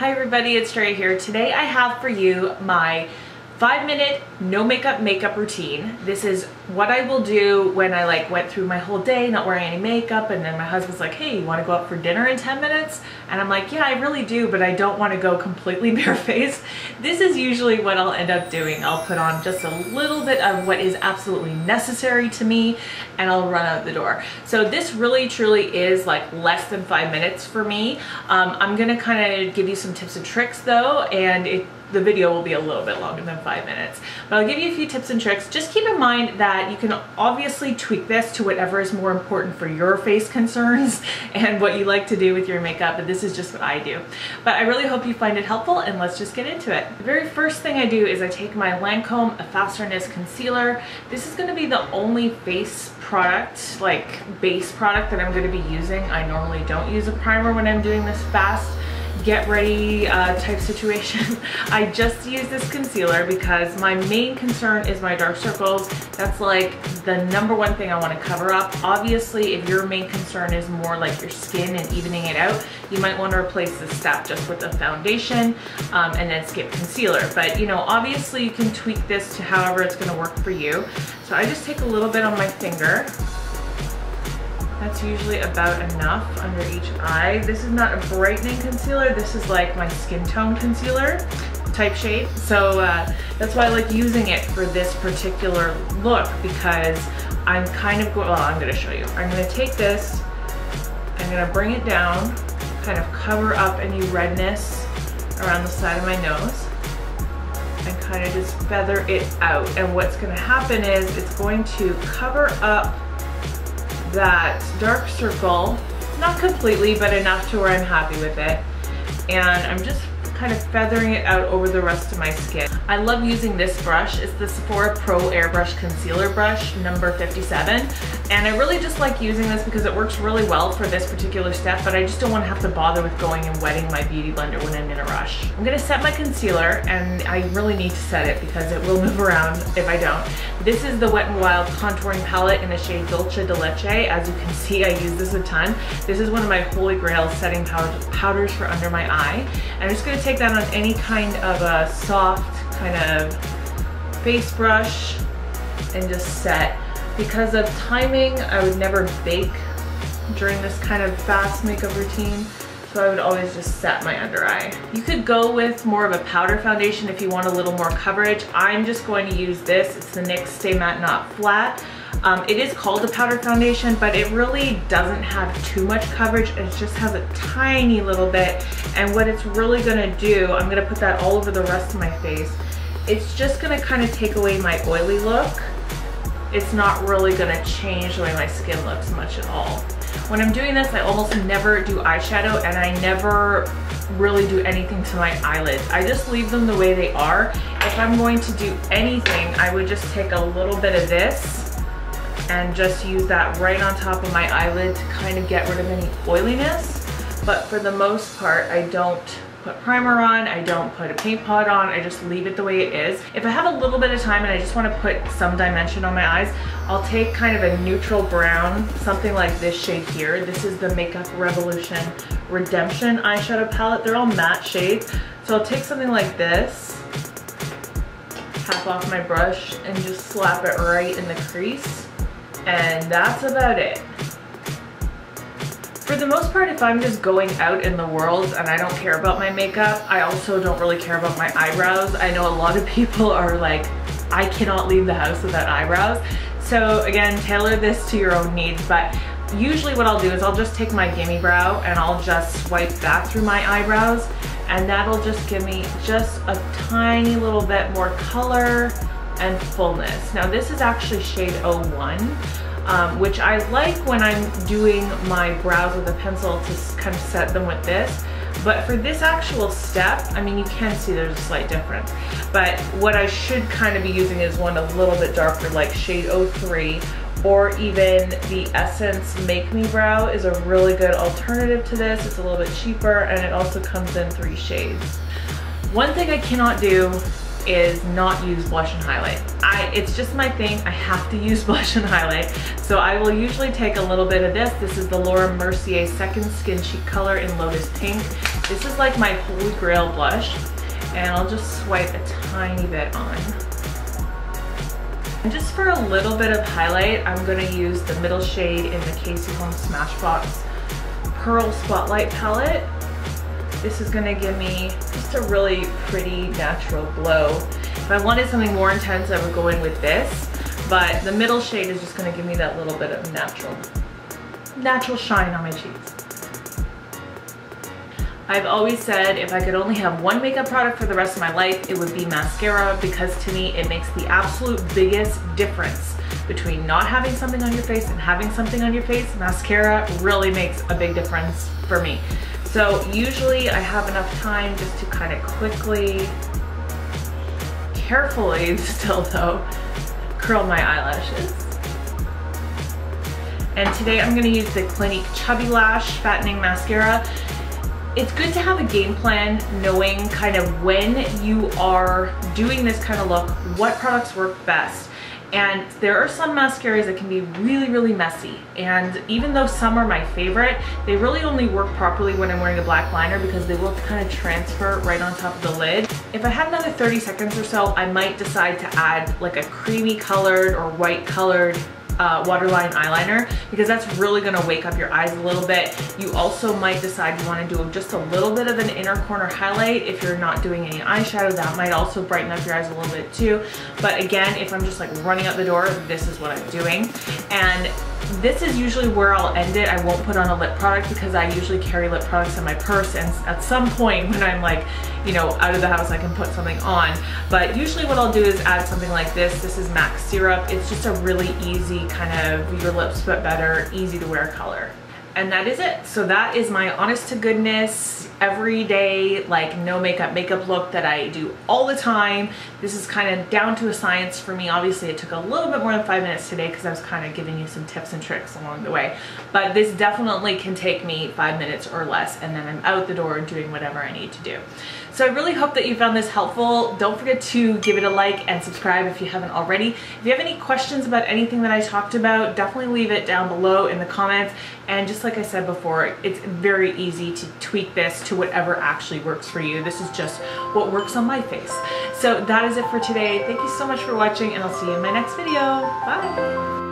Hi everybody, it's Dre here. Today I have for you my 5-minute no makeup routine. This is what I will do when I went through my whole day not wearing any makeup, and then my husband's like, hey, you want to go out for dinner in 10 minutes? And I'm like, yeah, I really do, but I don't want to go completely barefaced. This is usually what I'll end up doing. I'll put on just a little bit of what is absolutely necessary to me and I'll run out the door. So this really truly is like less than 5 minutes for me. I'm gonna kind of give you some tips and tricks though, and the video will be a little bit longer than 5 minutes, but I'll give you a few tips and tricks. Just keep in mind that you can obviously tweak this to whatever is more important for your face concerns and what you like to do with your makeup, but this is just what I do. But I really hope you find it helpful, and let's just get into it. The very first thing I do is I take my Lancome Fasterness Concealer. This is gonna be the only face product, like base product, that I'm gonna be using. I normally don't use a primer when I'm doing this fast get ready type situation. I just use this concealer because my main concern is my dark circles. That's like the #1 thing I want to cover up. Obviously, if your main concern is more like your skin and evening it out, you might want to replace this step just with a foundation and then skip concealer. But you know, obviously you can tweak this to however it's going to work for you. So I just take a little bit on my finger. That's usually about enough under each eye. This is not a brightening concealer. This is like my skin tone concealer type shade. So that's why I like using it for this particular look, because I'm kind of well, I'm gonna show you. I'm gonna take this, I'm gonna bring it down, kind of cover up any redness around the side of my nose, and kind of just feather it out. And what's gonna happen is it's going to cover up that dark circle, not completely, but enough to where I'm happy with it. And I'm just kind of feathering it out over the rest of my skin. I love using this brush. It's the Sephora Pro Airbrush Concealer Brush number 57. And I really just like using this because it works really well for this particular step, but I just don't want to have to bother with going and wetting my beauty blender when I'm in a rush. I'm gonna set my concealer, and I really need to set it because it will move around if I don't. This is the Wet n Wild contouring palette in the shade Dolce de Leche. As you can see, I use this a ton. This is one of my holy grail setting powders for under my eye. And I'm just gonna take that on any kind of a soft kind of face brush and just set. Because of timing, I would never bake during this kind of fast makeup routine, so I would always just set my under eye. You could go with more of a powder foundation if you want a little more coverage. I'm just going to use this. It's the NYX Stay Matte Not Flat. It is called a powder foundation, but it really doesn't have too much coverage. It just has a tiny little bit. And what it's really gonna do, I'm gonna put that all over the rest of my face. It's just gonna kind of take away my oily look. It's not really gonna change the way my skin looks much at all. When I'm doing this, I almost never do eyeshadow, and I never really do anything to my eyelids. I just leave them the way they are. If I'm going to do anything, I would just take a little bit of this and just use that right on top of my eyelid to kind of get rid of any oiliness. But for the most part, I don't put primer on, I don't put a paint pot on, I just leave it the way it is. If I have a little bit of time and I just want to put some dimension on my eyes, I'll take kind of a neutral brown, something like this shade here. This is the Makeup Revolution Redemption eyeshadow palette. They're all matte shades. So I'll take something like this, tap off my brush, and just slap it right in the crease. And that's about it. For the most part, if I'm just going out in the world and I don't care about my makeup, I also don't really care about my eyebrows. I know a lot of people are like, I cannot leave the house without eyebrows. So again, tailor this to your own needs, but usually what I'll do is I'll just take my Gimme Brow and I'll just swipe that through my eyebrows, and that'll just give me just a tiny little bit more color and fullness. Now this is actually shade 01. Which I like when I'm doing my brows with a pencil to kind of set them with this. But for this actual step, I mean, you can see there's a slight difference. But what I should kind of be using is one a little bit darker, like shade 03, or even the Essence Make Me Brow is a really good alternative to this. It's a little bit cheaper, and it also comes in 3 shades. One thing I cannot do is not use blush and highlight. It's just my thing. I have to use blush and highlight. So I will usually take a little bit of this. This is the Laura Mercier Second Skin Cheek Color in Lotus Pink. This is like my holy grail blush. And I'll just swipe a tiny bit on. And just for a little bit of highlight, I'm gonna use the middle shade in the Casey Holmes Smashbox Pearl Spotlight palette. This is gonna give me just a really pretty natural glow. If I wanted something more intense, I would go in with this, but the middle shade is just gonna give me that little bit of natural shine on my cheeks. I've always said if I could only have one makeup product for the rest of my life, it would be mascara, because to me, it makes the absolute biggest difference between not having something on your face and having something on your face. Mascara really makes a big difference for me. So usually I have enough time just to kind of quickly, carefully still though, curl my eyelashes. And today I'm gonna use the Clinique Chubby Lash Fattening Mascara. It's good to have a game plan, knowing kind of when you are doing this kind of look, what products work best. And there are some mascaras that can be really, really messy. And even though some are my favorite, they really only work properly when I'm wearing a black liner, because they will kind of transfer right on top of the lid. If I had another 30 seconds or so, I might decide to add like a creamy colored or white colored waterline eyeliner, because that's really gonna wake up your eyes a little bit. You also might decide you wanna do just a little bit of an inner corner highlight. If you're not doing any eyeshadow, that might also brighten up your eyes a little bit too. But again, if I'm just like running out the door, this is what I'm doing. And this is usually where I'll end it. I won't put on a lip product, because I usually carry lip products in my purse, and at some point when I'm like, you know, out of the house, I can put something on. But usually what I'll do is add something like this. This is MAC Syrup. It's just a really easy kind of your lips but better, easy to wear color. And that is it. So that is my honest to goodness, everyday, like no makeup look that I do all the time. This is kind of down to a science for me. Obviously it took a little bit more than 5 minutes today, because I was kind of giving you some tips and tricks along the way. But this definitely can take me 5 minutes or less, and then I'm out the door doing whatever I need to do. So I really hope that you found this helpful. Don't forget to give it a like and subscribe if you haven't already. If you have any questions about anything that I talked about, definitely leave it down below in the comments. And just like I said before, it's very easy to tweak this to whatever actually works for you. This is just what works on my face. So that is it for today. Thank you so much for watching, and I'll see you in my next video. Bye.